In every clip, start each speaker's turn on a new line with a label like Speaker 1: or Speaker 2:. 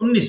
Speaker 1: 19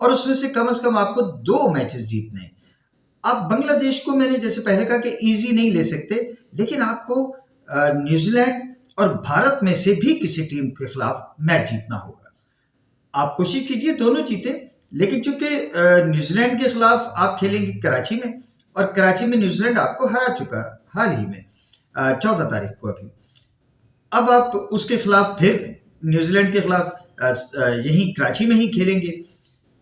Speaker 1: اور اس میں سے کم آپ کو 2 میچز جیتنے ہیں. آپ بنگلہ دیش کو میں نے جیسے پہلے کہا کہ ایزی نہیں لے سکتے، لیکن آپ کو نیوزی لینڈ اور بھارت میں سے بھی کسی ٹیم کے خلاف میچ جیتنا ہوگا. آپ کوشش کیجئے دونوں جیتے، لیکن چونکہ نیوزی لینڈ کے خلاف آپ کھیلیں گے کراچی میں، اور کراچی میں نیوزی لینڈ آپ کو ہرا چکا حال ہی میں 14 تاریخ کو ابھی. اب آپ اس کے خلاف پھر نیوزی لینڈ کے خلاف یہیں کراچی میں ہی کھیلیں گے،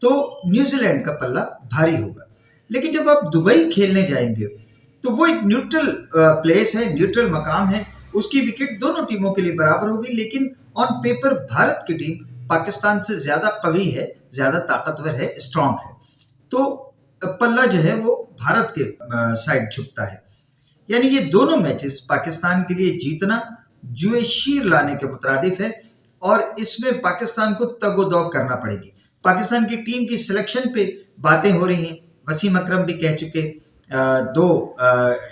Speaker 1: تو نیوزی لینڈ کا پلہ بھاری ہوگا. لیکن جب آپ دبئی کھیلنے جائیں گے تو وہ ایک نیوٹرل پلیس ہے، نیوٹرل مقام ہے، اس کی وکٹ دونوں ٹیموں کے لیے برابر ہوگی. لیکن آن پیپر بھارت کی ٹیم پاکستان سے زیادہ قوی ہے، زیادہ طاقتور ہے، اسٹرانگ ہے، تو پلہ جو ہے وہ بھارت کے سائڈ جھکتا ہے. یعنی یہ دونوں میچز پاکستان کے لیے جیتنا جوئے شیر لانے کے مترادف ہے، اور اس میں پاکستان کو تگ و دو کرنا پڑے گی. پاکستان کی ٹیم کی سلیکشن پہ باتیں ہو رہی ہیں، وسیم اکرم بھی کہہ چکے 2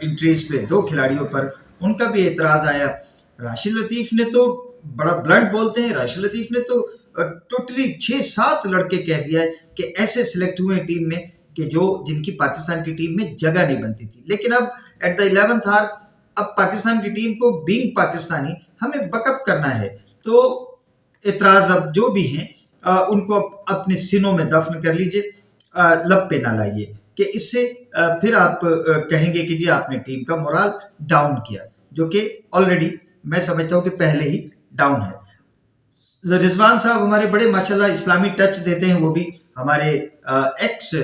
Speaker 1: انٹریز پہ 2 کھلاڑیوں پر ان کا بھی اعتراض آیا. راشد لطیف نے تو بڑا بلنٹ بولتے ہیں، راشد لطیف نے تو ٹوٹلی 6-7 لڑکے کہہ دیا ہے کہ ایسے سلیکٹ ہوئے ٹیم میں کہ جن کی پاکستان کی ٹیم میں جگہ نہیں بنتی تھی. لیکن اب ایٹ دا 11th hour اب پاکستان کی ٹیم کو بینگ پاکستانی ہمیں بیک اپ کرنا ہے. تو اعتراض اب جو بھی ہیں ان کو اپنے سینوں میں دفن کر لیجئے، لب پہ نہ لائیے، کہ اس سے پھر آپ کہیں گے کہ جی آپ نے ٹیم کا مورال ڈاؤن کیا، جو کہ آلریڈی میں سمجھتا ہوں کہ پہلے ہی ڈاؤن ہے. رضوان صاحب ہمارے بڑے ماشاءاللہ اسلامی ٹچ دیتے ہیں، وہ بھی ہمارے ایکس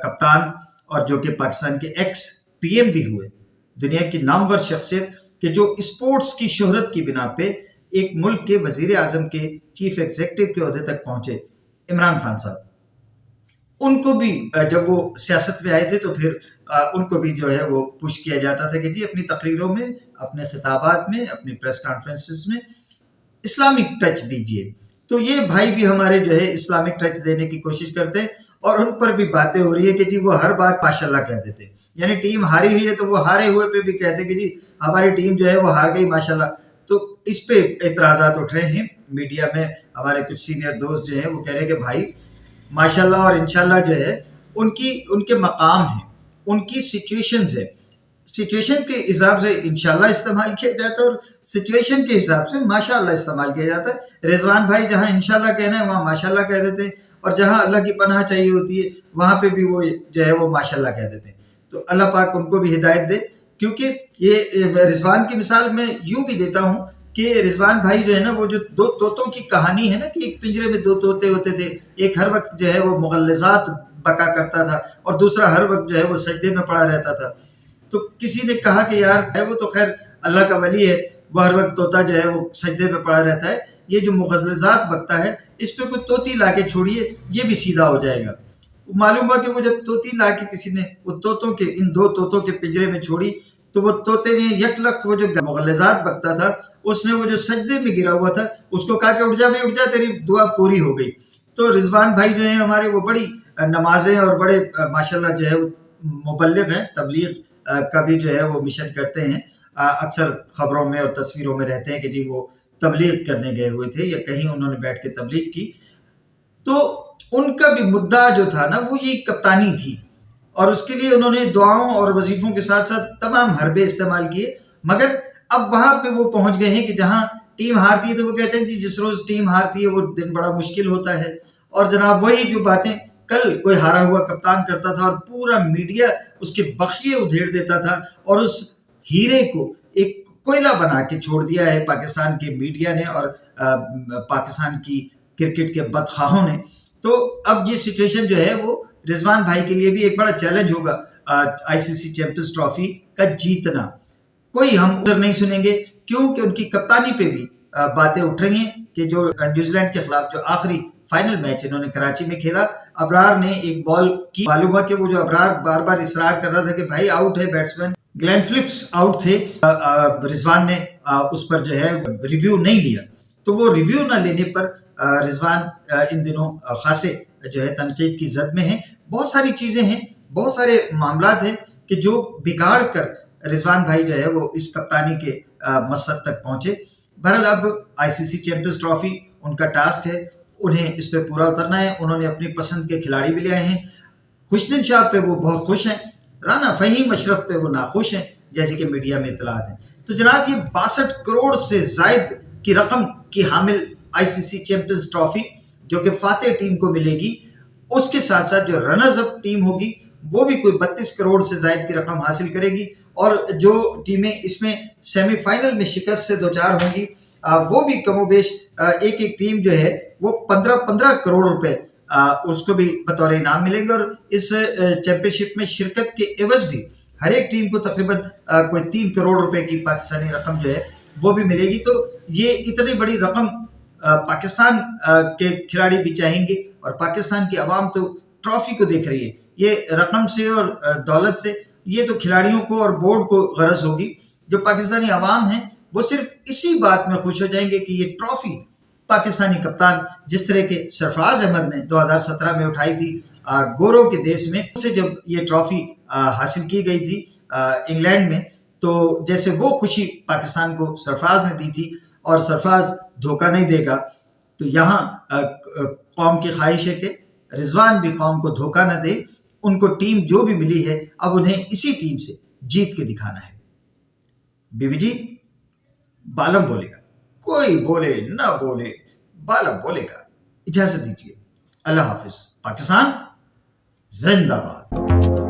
Speaker 1: کپتان اور جو کہ پاکستان کے ایکس پی ایم بھی ہوئے، دنیا کی نامور شخصیت کہ جو اسپورٹس کی شہرت کی بنا پہ ایک ملک کے وزیر اعظم کے چیف ایگزیکٹو کے عہدے تک پہنچے، عمران خان صاحب. ان کو بھی جب وہ سیاست میں آئے تھے تو پھر ان کو بھی جو ہے وہ پوش کیا جاتا تھا کہ جی اپنی تقریروں میں، اپنے خطابات میں، اپنی پریس کانفرنسز میں اسلامک ٹچ دیجئے. تو یہ بھائی بھی ہمارے جو ہے اسلامک ٹچ دینے کی کوشش کرتے ہیں، اور ان پر بھی باتیں ہو رہی ہے کہ جی وہ ہر بات ماشاءاللہ کہہ دیتے ہیں. یعنی ٹیم ہاری ہوئی ہے تو وہ ہارے ہوئے پہ بھی کہتے ہیں کہ جی ہماری ٹیم جو ہے وہ ہار گئی ماشاءاللہ. تو اس پہ اعتراضات اٹھ رہے ہیں میڈیا میں. ہمارے کچھ سینئر دوست جو ہیں وہ کہہ رہے ہیں کہ بھائی ماشاءاللہ اور انشاءاللہ جو ہے ان کے مقام ہیں، ان کی سچویشنز ہے، سچویشن کے حساب سے انشاءاللہ استعمال کیا جاتا ہے، اور سچویشن کے حساب سے ماشاءاللہ استعمال کیا جاتا ہے. رضوان بھائی جہاں انشاءاللہ کہنا ہے وہاں ماشاءاللہ کہہ دیتے ہیں، اور جہاں اللہ کی پناہ چاہیے ہوتی ہے وہاں پہ بھی وہ جو ہے وہ ماشاءاللہ کہہ دیتے ہیں. تو اللہ پاک ان کو بھی ہدایت دے، کیونکہ یہ رضوان کی مثال میں یوں بھی دیتا ہوں کہ رضوان بھائی جو ہے نا، وہ جو 2 طوطوں کی کہانی ہے نا کہ ایک پنجرے میں 2 طوطے ہوتے تھے، ایک ہر وقت جو ہے وہ مغلظات بکا کرتا تھا اور دوسرا ہر وقت جو ہے وہ سجدے میں پڑا رہتا تھا. تو کسی نے کہا کہ یار ہے وہ تو خیر اللہ کا ولی ہے، وہ ہر وقت طوطا جو ہے وہ سجدے میں پڑا رہتا ہے، یہ جو مغلظات بکتا ہے اس پہ کوئی طوطی لا کے چھوڑیے یہ بھی سیدھا ہو جائے گا. معلوم ہوا کہ وہ جب طوطی لا کے کسی نے وہ ان 2 طوطوں کے پنجرے میں چھوڑی تو وہ طوطے نے یک لخت وہ جو مغلظات بکتا تھا اس نے وہ جو سجدے میں گرا ہوا تھا اس کو کہا کہ اٹھ جا بھائی اٹھ جا، تیری دعا پوری ہو گئی. تو رضوان بھائی جو ہیں ہمارے وہ بڑی نمازیں اور بڑے ماشاءاللہ جو ہے وہ مبلغ ہیں، تبلیغ کا بھی جو ہے وہ مشن کرتے ہیں. اکثر خبروں میں اور تصویروں میں رہتے ہیں کہ جی وہ تبلیغ کرنے گئے ہوئے تھے یا کہیں انہوں نے بیٹھ کے تبلیغ کی. تو ان کا بھی مدعا جو تھا نا وہ یہ کپتانی تھی، اور اس کے لیے انہوں نے دعاؤں اور وظیفوں کے ساتھ ساتھ تمام حربے استعمال کیے. مگر اب وہاں پہ وہ پہنچ گئے ہیں کہ جہاں ٹیم ہارتی ہے تو وہ کہتے ہیں جی جس روز ٹیم ہارتی ہے وہ دن بڑا مشکل ہوتا ہے. اور جناب وہی جو باتیں کل کوئی ہارا ہوا کپتان کرتا تھا اور پورا میڈیا اس کے بخیے ادھیڑ دیتا تھا، اور اس ہیرے کو ایک کوئلہ بنا کے چھوڑ دیا ہے پاکستان کے میڈیا نے اور پاکستان کی کرکٹ کے بدخواہوں نے. تو اب یہ سچویشن جو ہے وہ رضوان بھائی کے لیے بھی ایک بڑا چیلنج ہوگا آئی سی سی چیمپئنز ٹرافی کا جیتنا. کوئی ہم ادھر نہیں سنیں گے کیونکہ ان کی کپتانی پہ بھی باتیں اٹھ رہی ہیں کہ جو نیوزی لینڈ کے خلاف جو آخری فائنل میچ انہوں نے کراچی میں کھیلا، ابرار نے ایک بال کی، معلوم ہوا کہ وہ جو ابرار بار بار اصرار کر رہا تھا کہ بھائی آؤٹ ہے بیٹسمین، گلین فلپس آؤٹ تھے، رضوان نے اس پر جو ہے ریویو نہیں لیا. تو وہ ریویو نہ لینے پر رضوان ان دنوں خاصے جو ہے تنقید کی زد میں ہیں. بہت ساری چیزیں ہیں، بہت سارے معاملات ہیں کہ جو بگاڑ کر رضوان بھائی جو ہے وہ اس کپتانی کے مقصد تک پہنچے. بہرحال اب آئی سی سی چیمپئنز ٹرافی ان کا ٹاسک ہے، انہیں اس پہ پورا اترنا ہے. انہوں نے اپنی پسند کے کھلاڑی بھی لے آئے ہیں. خوشدل شاہ پہ وہ بہت خوش ہیں, رانا فہیم اشرف پہ وہ ناخوش ہیں جیسے کہ میڈیا میں اطلاعات ہیں. تو جناب یہ 62 کروڑ سے زائد کی رقم کی حامل آئی سی سی چیمپئنز ٹرافی جو کہ فاتح ٹیم کو ملے گی, اس کے ساتھ ساتھ جو رنرز اپ ٹیم ہوگی وہ بھی کوئی 32 کروڑ سے زائد کی رقم حاصل کرے گی, اور جو ٹیمیں اس میں سیمی فائنل میں شکست سے دوچار ہوں گی وہ بھی کم و بیش ایک ایک ٹیم جو ہے وہ 15 کروڑ روپے اس کو بھی بطور انعام ملیں گے. اور اس چیمپئن شپ میں شرکت کے عوض بھی ہر ایک ٹیم کو تقریباً کوئی 3 کروڑ روپے کی پاکستانی رقم جو ہے وہ بھی ملے گی. تو یہ اتنی بڑی رقم پاکستان کے کھلاڑی بھی چاہیں گے, اور پاکستان کی عوام تو ٹرافی کو دیکھ رہی ہے. یہ رقم سے اور دولت سے یہ تو کھلاڑیوں کو اور بورڈ کو غرض ہوگی. جو پاکستانی عوام ہیں وہ صرف اسی بات میں خوش ہو جائیں گے کہ یہ ٹرافی پاکستانی کپتان جس طرح کے سرفراز احمد نے 2017 میں اٹھائی تھی گوروں کے دیش میں, سے جب یہ ٹرافی حاصل کی گئی تھی انگلینڈ میں, تو جیسے وہ خوشی پاکستان کو سرفراز نے دی تھی اور سرفراز دھوکہ نہیں دے گا, تو یہاں قوم کی خواہش ہے کہ رضوان بھی قوم کو دھوکہ نہ دے. ان کو ٹیم جو بھی ملی ہے اب انہیں اسی ٹیم سے جیت کے دکھانا ہے. بی بی جی بالم بولے گا, کوئی بولے نہ بولے بالم بولے گا. اجازت دیجیے, اللہ حافظ. پاکستان زندہ باد.